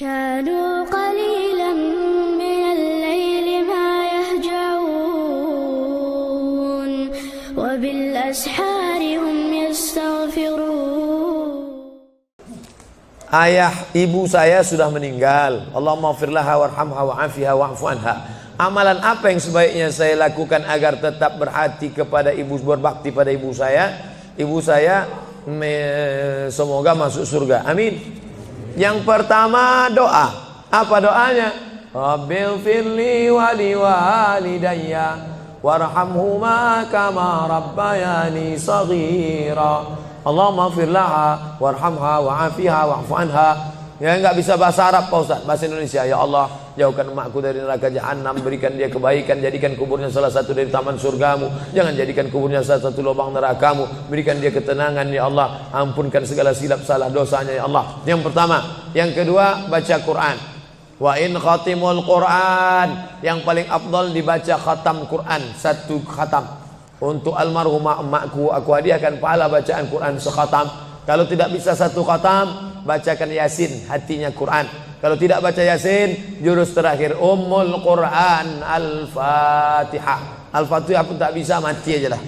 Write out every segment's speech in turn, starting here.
كانوا قليلا من الليل ما يهجعون وبالأسحار هم يستغفرون. Ayah ibu saya sudah meninggal. Allahumma firlaha warhamha wa'afiha wa'fu anha. Amalan apa yang sebaiknya saya lakukan agar tetap berhati kepada ibu, berbakti pada ibu saya? Ibu saya semoga masuk surga. Amin. Yang pertama doa. Apa doanya? Rabbil firli wa liwalidayya warhamhuma kama rabbayani saghira. Allahumma firlaha warhamha wa'afiha wa'fu anha. Ya, enggak bisa bahasa Arab Pak Ustaz, bahasa Indonesia. Ya Allah, jauhkan emakku dari neraka jahanam, berikan dia kebaikan, jadikan kuburnya salah satu dari taman surgamu, jangan jadikan kuburnya salah satu lubang nerakamu, berikan dia ketenangan ya Allah, ampunkan segala silap salah dosanya ya Allah. Yang pertama. Yang kedua, baca Quran. Wa in khatimul Quran, yang paling afdal dibaca khatam Quran, satu khatam. Untuk almarhumah emakku, aku hadiahkan pahala bacaan Quran sekhatam. Kalau tidak bisa satu khatam, bacakan Yasin, hatinya Quran. Kalau tidak baca Yasin, jurus terakhir Ummul Quran Al-Fatihah. Al-Fatihah pun tak bisa, mati aja lah.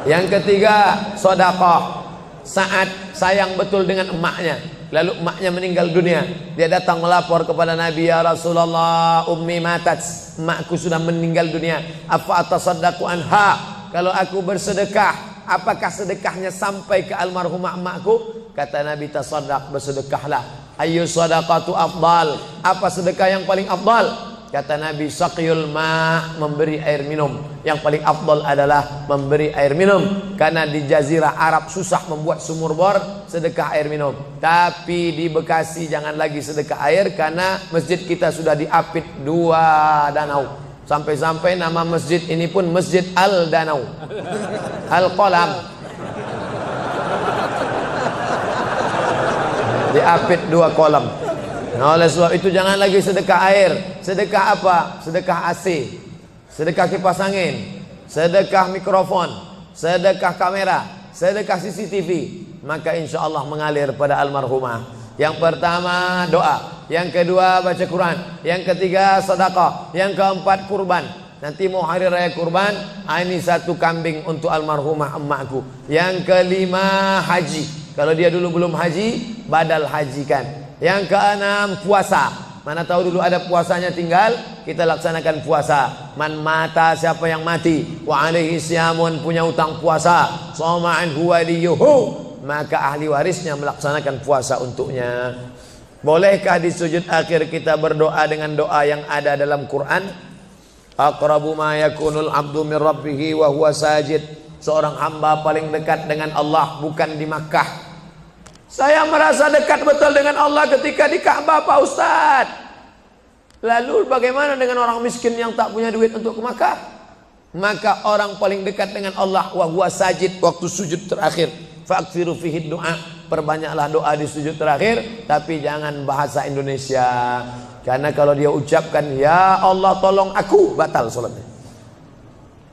Yang ketiga, sedekah. Saat sayang betul dengan emaknya, lalu emaknya meninggal dunia, dia datang melapor kepada Nabi, ya Rasulullah, ummi matat, emakku sudah meninggal dunia, afa atasaddaqu anha, kalau aku bersedekah, apakah sedekahnya sampai ke almarhumah emakku? Kata Nabi, tasaddaq, bersedekahlah. Ayyu sadaqatu afdal, apa sedekah yang paling afdal? Kata Nabi, saqyul ma', memberi air minum. Yang paling afdal adalah memberi air minum. Karena di jazirah Arab susah membuat sumur bor, sedekah air minum. Tapi di Bekasi jangan lagi sedekah air, karena masjid kita sudah diapit 2 danau. Sampai-sampai nama masjid ini pun Masjid Al-Danau, Al-Qalam. Diapit 2 kolam. Nah, oleh sebab itu jangan lagi sedekah air. Sedekah apa? Sedekah AC, sedekah kipas angin, sedekah mikrofon, sedekah kamera, sedekah CCTV. Maka insya Allah mengalir pada almarhumah. Yang pertama doa, yang kedua baca Quran, yang ketiga sedekah, yang keempat kurban. Nanti mau hari raya kurban, ini 1 kambing untuk almarhumah emakku. Yang kelima haji. Kalau dia dulu belum haji, badal hajikan. Yang keenam puasa. Mana tahu dulu ada puasanya, tinggal kita laksanakan puasa. Man mata, siapa yang mati, wa alaihi siyamun, punya utang puasa, soma'an huwa liyuhu, maka ahli warisnya melaksanakan puasa untuknya. Bolehkah di sujud akhir kita berdoa dengan doa yang ada dalam Quran? Aqrabu ma yakunul abdu min rabbihi wa huwa sajid. Seorang hamba paling dekat dengan Allah bukan di Makkah. Saya merasa dekat betul dengan Allah ketika di Ka'bah Pak Ustaz. Lalu bagaimana dengan orang miskin yang tak punya duit untuk ke Makkah? Maka orang paling dekat dengan Allah wa huwa sajid, waktu sujud terakhir. Fa'kthiru fihi du'a, perbanyaklah doa di sujud terakhir, tapi jangan bahasa Indonesia. Karena kalau dia ucapkan ya Allah tolong aku, batal salatnya.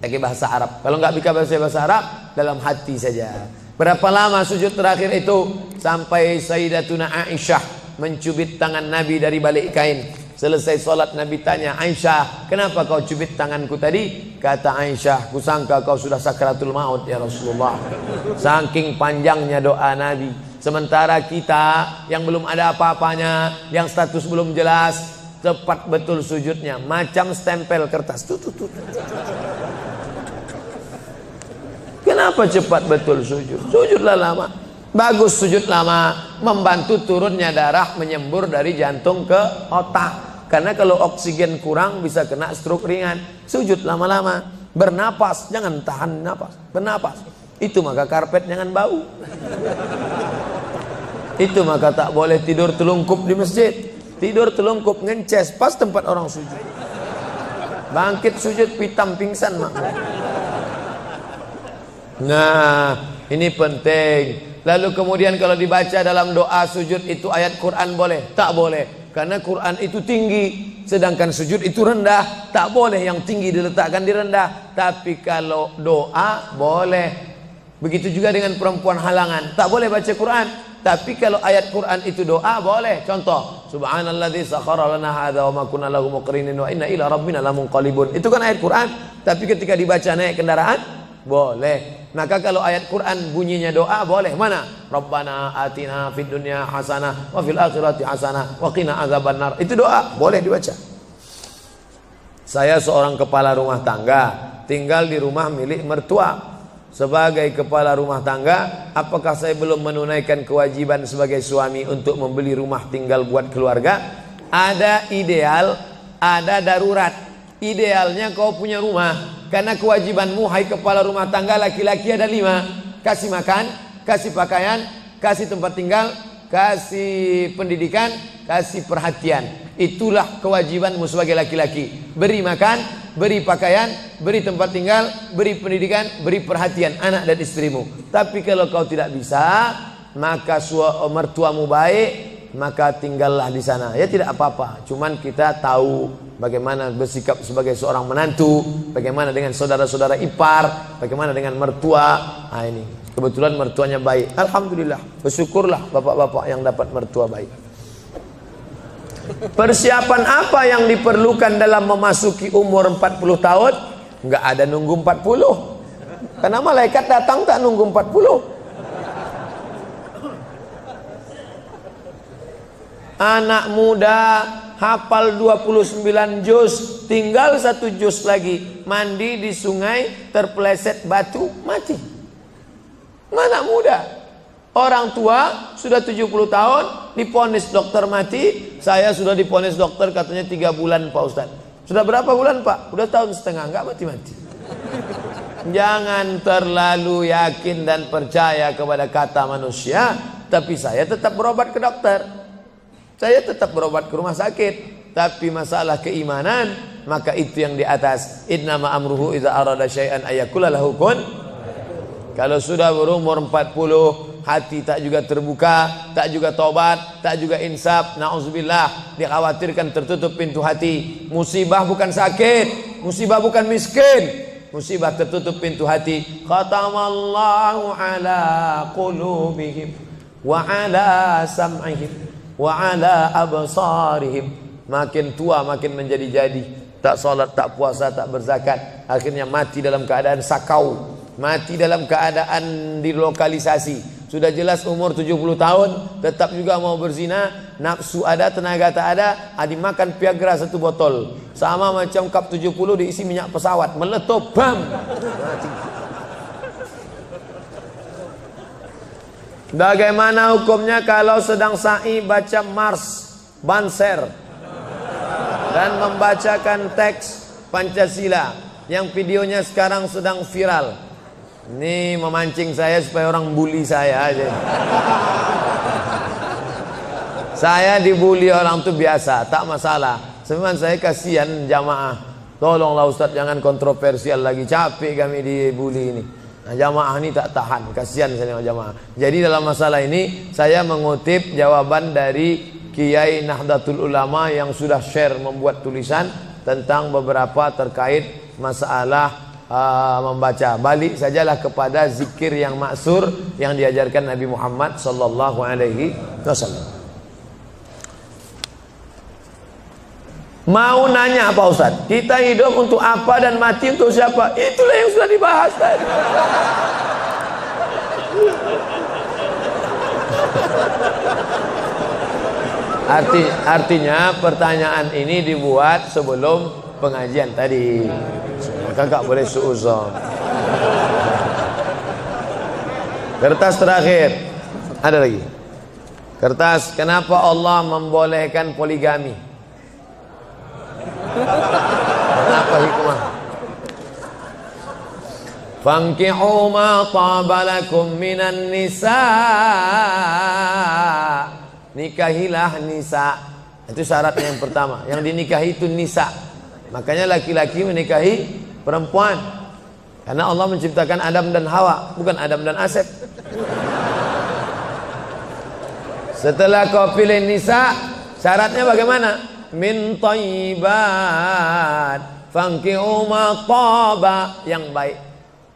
Pakai bahasa Arab. Kalau nggak bisa bahasa Arab, dalam hati saja. Berapa lama sujud terakhir itu? Sampai Sayyidatuna Aisyah mencubit tangan Nabi dari balik kain. Selesai sholat Nabi tanya, Aisyah, kenapa kau cubit tanganku tadi? Kata Aisyah, kusangka kau sudah sakratul maut ya Rasulullah. Saking panjangnya doa Nabi. Sementara kita yang belum ada apa-apanya, yang status belum jelas, cepat betul sujudnya, macam stempel kertas. Kenapa cepat betul sujud? Sujudlah lama. Bagus sujud lama, membantu turunnya darah menyembur dari jantung ke otak. Karena kalau oksigen kurang bisa kena stroke ringan. Sujud lama-lama, bernapas, jangan tahan napas, bernapas. Itu maka karpet jangan bau. Itu maka tak boleh tidur telungkup di masjid. Tidur telungkup ngences pas tempat orang sujud. Bangkit sujud pitam pingsan mak. Nah, ini penting. Lalu kemudian kalau dibaca dalam doa sujud itu ayat Quran boleh? Tak boleh. Karena Quran itu tinggi, sedangkan sujud itu rendah. Tak boleh yang tinggi diletakkan di rendah. Tapi kalau doa boleh. Begitu juga dengan perempuan halangan, tak boleh baca Quran. Tapi kalau ayat Quran itu doa boleh. Contoh, subhanalladzi sakhkhara lana hadza wa ma kunna lahu muqrinin wa inna ila rabbina lamunqalibun. Itu kan ayat Quran, tapi ketika dibaca naik kendaraan boleh. Maka kalau ayat Quran bunyinya doa boleh. Mana? Rabbana atina fid dunya hasanah wa fil akhirati hasanah wa qina azabannar. Itu doa, boleh dibaca. Saya seorang kepala rumah tangga, tinggal di rumah milik mertua. Sebagai kepala rumah tangga, apakah saya belum menunaikan kewajiban sebagai suami untuk membeli rumah tinggal buat keluarga? Ada ideal, ada darurat. Idealnya kau punya rumah, karena kewajibanmu hai kepala rumah tangga laki-laki ada 5. Kasih makan, kasih pakaian, kasih tempat tinggal, kasih pendidikan, kasih perhatian. Itulah kewajibanmu sebagai laki-laki. Beri makan, beri pakaian, beri tempat tinggal, beri pendidikan, beri perhatian anak dan istrimu. Tapi kalau kau tidak bisa, maka mertuamu baik, maka tinggallah di sana. Ya tidak apa-apa. Cuman kita tahu bagaimana bersikap sebagai seorang menantu, bagaimana dengan saudara-saudara ipar, bagaimana dengan mertua. Nah ini, kebetulan mertuanya baik. Alhamdulillah, bersyukurlah bapak-bapak yang dapat mertua baik. Persiapan apa yang diperlukan dalam memasuki umur 40 tahun? Enggak ada nunggu 40. Karena malaikat datang tak nunggu 40. Anak muda hafal 29 juz, tinggal 1 juz lagi, mandi di sungai terpeleset batu mati. Anak muda. Orang tua sudah 70 tahun diponis dokter mati. Saya sudah diponis dokter katanya 3 bulan Pak Ustaz. Sudah berapa bulan Pak? Udah tahun setengah, enggak mati-mati. Jangan terlalu yakin dan percaya kepada kata manusia. Tapi saya tetap berobat ke dokter, saya tetap berobat ke rumah sakit. Tapi masalah keimanan, maka itu yang di atas. Innama amruhu idza arada syai'an ayyakula lahu kun. Kalau sudah berumur 40, hati tak juga terbuka, tak juga tobat, tak juga insaf, na'udzubillah, dikhawatirkan tertutup pintu hati. Musibah bukan sakit, musibah bukan miskin, musibah tertutup pintu hati. Khatamallahu ala qulubihim wa ala sam'ihim wa ala absarihim. Makin tua makin menjadi-jadi, tak salat, tak puasa, tak berzakat, akhirnya mati dalam keadaan sakau, mati dalam keadaan dilokalisasi. Sudah jelas umur 70 tahun tetap juga mau berzina, nafsu ada, tenaga tak ada, dimakan Viagra 1 botol. Sama macam kap 70 diisi minyak pesawat, meletup, bam. Bagaimana hukumnya kalau sedang sa'i baca Mars, Banser dan membacakan teks Pancasila yang videonya sekarang sedang viral? Ini memancing saya supaya orang bully saya aja. Saya dibully orang tuh biasa, tak masalah. Sebenarnya saya kasihan jamaah. Tolonglah Ustaz jangan kontroversial lagi, capek kami dibully ini. Nah, jamaah ini tak tahan, kasihan saya dengan jamaah. Jadi dalam masalah ini saya mengutip jawaban dari Kiai Nahdlatul Ulama yang sudah share membuat tulisan tentang beberapa terkait masalah membaca. Balik sajalah kepada zikir yang maksur yang diajarkan Nabi Muhammad sallallahu alaihi wasallam. Mau nanya Pak Ustaz, kita hidup untuk apa dan mati untuk siapa? Itulah yang sudah dibahas tadi. Artinya pertanyaan ini dibuat sebelum pengajian tadi. Kakak boleh suuzon. Kertas terakhir. Ada lagi. Kertas, kenapa Allah membolehkan poligami? Kenapa hikmah? Fankihu ma tabalakum minan nisa. Nikahilah nisa. Itu syaratnya yang pertama. Yang dinikahi itu nisa. Makanya laki-laki menikahi perempuan, karena Allah menciptakan Adam dan Hawa, bukan Adam dan Asep. Setelah kau pilih nisa, syaratnya bagaimana? Min thayyibat fankihu ma taba, yang baik.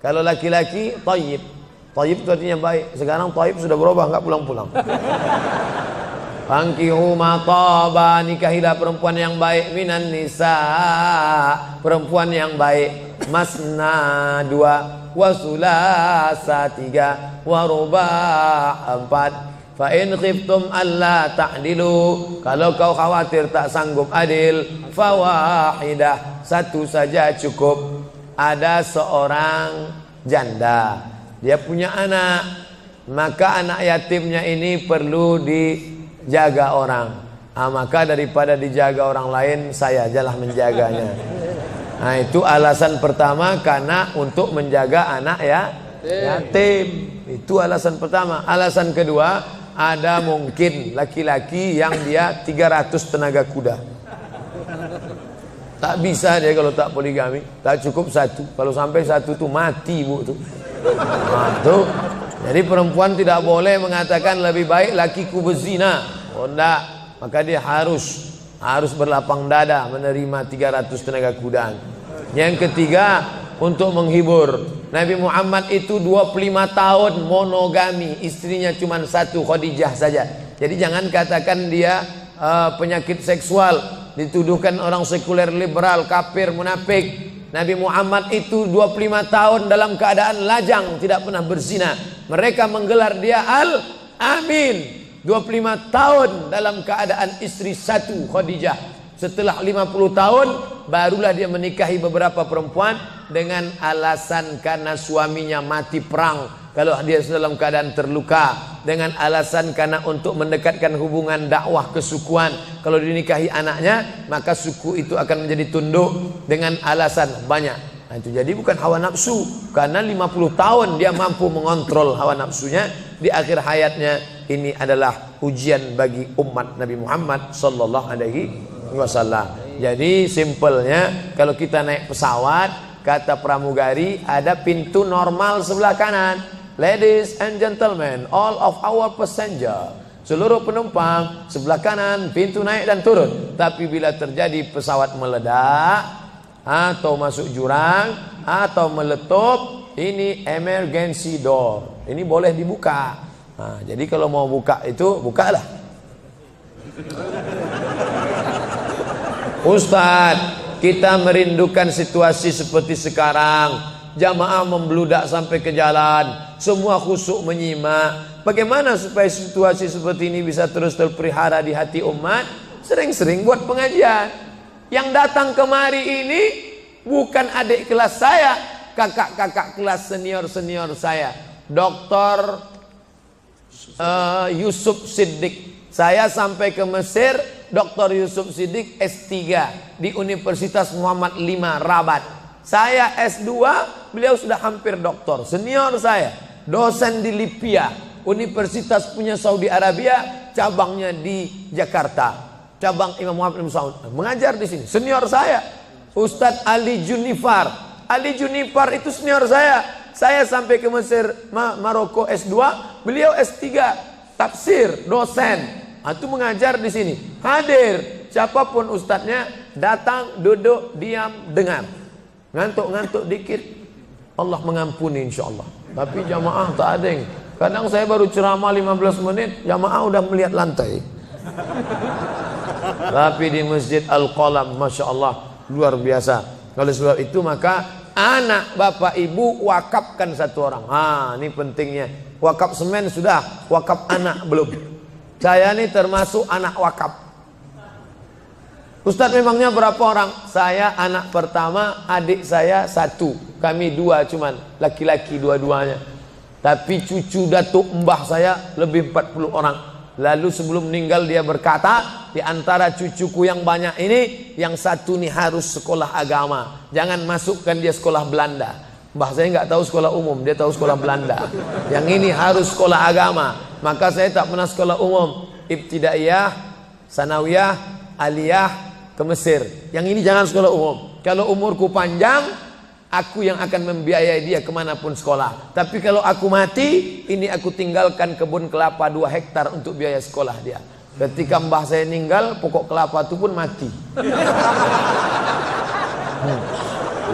Kalau laki-laki thayyib, Thayyib itu artinya baik. Sekarang thayyib sudah berubah, nggak pulang-pulang. Fankihu ma taba, nikahilah perempuan yang baik, minan nisa, perempuan yang baik, masna 2, wa sulasa 3, wa ruba' 4. Fa in khiftum alla ta'dilu, kalau kau khawatir tak sanggup adil, fawahidah, satu saja cukup. Ada seorang janda, dia punya anak, maka anak yatimnya ini perlu dijaga orang. Maka daripada dijaga orang lain, saya ajalah menjaganya. Nah, itu alasan pertama, karena untuk menjaga anak yatim. Itu alasan pertama. Alasan kedua, ada mungkin laki-laki yang dia 300 tenaga kuda. Tak bisa dia kalau tak poligami, tak cukup satu. Kalau sampai satu tuh mati, Bu tuh. Nah, tuh. Jadi perempuan tidak boleh mengatakan lebih baik lakiku berzina. Oh enggak, maka dia harus berlapang dada menerima 300 tenaga kuda. Yang ketiga, untuk menghibur. Nabi Muhammad itu 25 tahun monogami, istrinya cuma satu, Khadijah saja. Jadi jangan katakan dia penyakit seksual, dituduhkan orang sekuler, liberal, kafir, munafik. Nabi Muhammad itu 25 tahun dalam keadaan lajang, tidak pernah berzina. Mereka menggelar dia Al-Amin. 25 tahun dalam keadaan istri satu, Khadijah. Setelah 50 tahun barulah dia menikahi beberapa perempuan dengan alasan karena suaminya mati perang, kalau dia dalam keadaan terluka, dengan alasan karena untuk mendekatkan hubungan dakwah kesukuan. Kalau dinikahi anaknya, maka suku itu akan menjadi tunduk, dengan alasan banyak. Nah, itu jadi bukan hawa nafsu, karena 50 tahun dia mampu mengontrol hawa nafsunya. Di akhir hayatnya, ini adalah ujian bagi umat Nabi Muhammad sallallahu alaihi wasallam. Jadi simpelnya, kalau kita naik pesawat, kata pramugari, ada pintu normal sebelah kanan. Ladies and gentlemen, all of our passenger, seluruh penumpang, sebelah kanan pintu naik dan turun. Tapi bila terjadi pesawat meledak, atau masuk jurang, atau meletup, ini emergency door, ini boleh dibuka. Nah, jadi kalau mau buka itu, bukalah. Ustadz, kita merindukan situasi seperti sekarang. Jamaah membludak sampai ke jalan, semua khusyuk menyimak. Bagaimana supaya situasi seperti ini bisa terus terpelihara di hati umat? Sering-sering buat pengajian. Yang datang kemari ini bukan adik kelas saya, kakak-kakak kelas senior-senior saya. Dr. Yusuf Siddiq. Saya sampai ke Mesir, Dr. Yusuf Siddiq S3 di Universitas Muhammad V Rabat. Saya S2, beliau sudah hampir doktor. Senior saya, dosen di Libya, universitas punya Saudi Arabia, cabangnya di Jakarta. Cabang Imam Muhammad bin Saud. Mengajar di sini. Senior saya, Ustadz Ali Junifar. Ali Junifar itu senior saya. Saya sampai ke Mesir, Maroko S2, beliau S3, tafsir, dosen. Itu mengajar di sini. Hadir, siapapun ustadznya, datang, duduk, diam, dengar. Ngantuk-ngantuk dikit, Allah mengampuni insyaallah. Tapi jamaah tak ada yang. Kadang saya baru ceramah 15 menit, jamaah udah melihat lantai. Tapi di Masjid Al-Qalam, Masya Allah, luar biasa. Oleh sebab itu maka anak bapak ibu wakafkan satu orang. Ini pentingnya. Wakaf semen sudah, wakaf anak belum. Saya ini termasuk anak wakaf. Ustadz, memangnya berapa orang? Saya anak pertama, adik saya satu, kami dua cuman, laki-laki dua-duanya. Tapi cucu datuk mbah saya lebih 40 orang. Lalu sebelum meninggal dia berkata, di antara cucuku yang banyak ini, yang satu nih harus sekolah agama, jangan masukkan dia sekolah Belanda. Mbah saya nggak tahu sekolah umum, dia tahu sekolah Belanda. Yang ini harus sekolah agama. Maka saya tak pernah sekolah umum, ibtidaiyah, sanawiyah, aliyah, ke Mesir. Yang ini jangan sekolah umum. Kalau umurku panjang, aku yang akan membiayai dia kemanapun sekolah. Tapi kalau aku mati, ini aku tinggalkan kebun kelapa 2 hektar untuk biaya sekolah dia. Ketika mbah saya meninggal, pokok kelapa itu pun mati.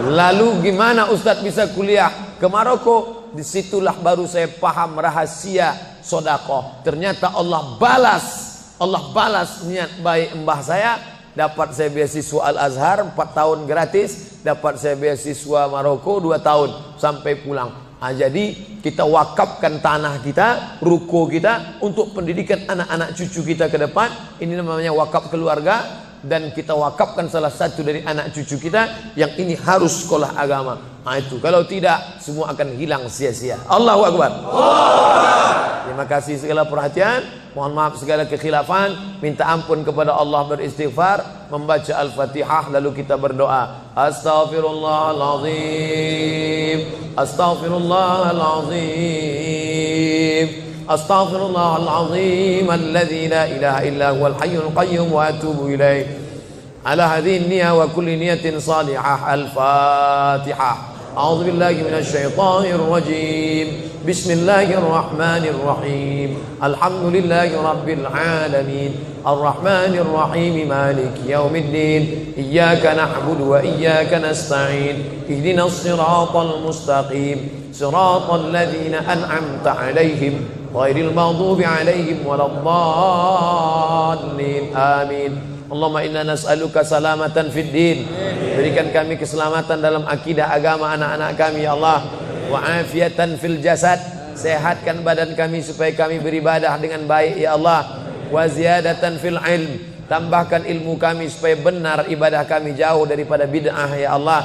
Lalu gimana Ustadz bisa kuliah ke Maroko? disitulah baru saya paham rahasia sodakoh. Ternyata Allah balas niat baik mbah saya. Dapat saya beasiswa Al-Azhar 4 tahun gratis, dapat saya beasiswa Maroko 2 tahun sampai pulang. Jadi kita wakafkan tanah kita, ruko kita untuk pendidikan anak-anak cucu kita ke depan. Ini namanya wakaf keluarga. Dan kita wakafkan salah satu dari anak cucu kita yang ini harus sekolah agama. Itu kalau tidak semua akan hilang sia-sia. Allahu Akbar. Terima kasih segala perhatian. Mohon maaf segala kekhilafan. Minta ampun kepada Allah, beristighfar, membaca Al-Fatihah, lalu kita berdoa. Astaghfirullahaladzim, Astaghfirullahaladzim, Astaghfirullahaladzim alladzi la ilaha illa huwal hayyul qayyum wa atubu ilaih. Ala hadhihi niyya wa kulli niyatin salihah. Al-Fatihah. A'udzu billahi minasy syaithanir rajim. Bismillahirrahmanirrahim. Alhamdulillahi rabbil alamin. Arrahmanir rahim. Maliki yaumiddin. Iyyaka na'budu wa iyyaka nasta'in. Ihdinas siratal mustaqim. Siratal ladzina an'amta 'alaihim ghairil maghdubi 'alaihim waladdallin. Amin. Allahumma inna nas'aluka salamatan fid din. Berikan kami keselamatan dalam akidah agama anak-anak kami ya Allah. Wa afiatan fil jasad. Sehatkan badan kami supaya kami beribadah dengan baik ya Allah. Wa ziyadatan fil ilm. Tambahkan ilmu kami supaya benar ibadah kami, jauh daripada bid'ah ya Allah.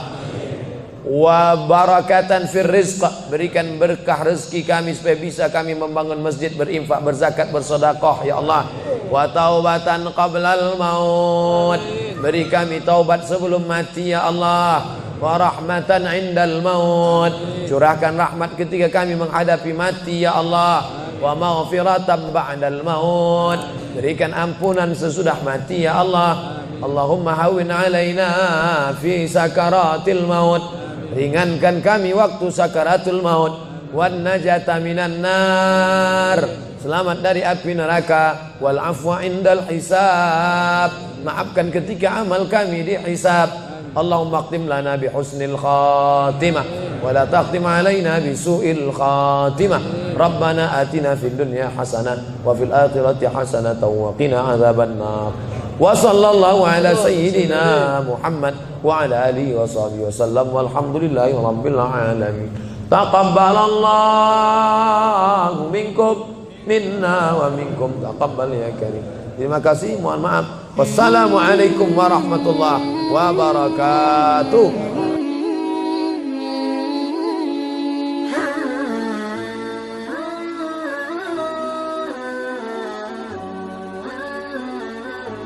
Wa barakatan fir rizq. Berikan berkah rezeki kami supaya bisa kami membangun masjid, berinfak, berzakat, bersedekah ya Allah. Wa taubatan qablal maut. Beri kami taubat sebelum mati ya Allah. Wa rahmatan indal maut. Curahkan rahmat ketika kami menghadapi mati ya Allah. Wa maghfiratan ba'dal maut. Berikan ampunan sesudah mati ya Allah. Allahumma hawwin alaina fi sakaratil maut. Ringankan kami waktu sakaratul maut. Wan najata minan nar. Selamat dari api neraka. Wal afwa indal hisab. Maafkan ketika amal kami dihisab. Allahumma khtim lana bi husnil khatimah wa la takhtim alaina bi su'il khatimah. Rabbana atina fid dunya hasanah wa fil akhirati hasanah wa qina adzaban nar. Wa sallallahu ala sayyidina Muhammad wa ala alihi wa sahbihi wasallam walhamdulillahi rabbil alamin. Taqabbalallahu minkum minna wa minkum taqabbal ya karim. Terima kasih, mohon maaf. Wassalamualaikum warahmatullahi wabarakatuh.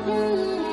Mm-hmm.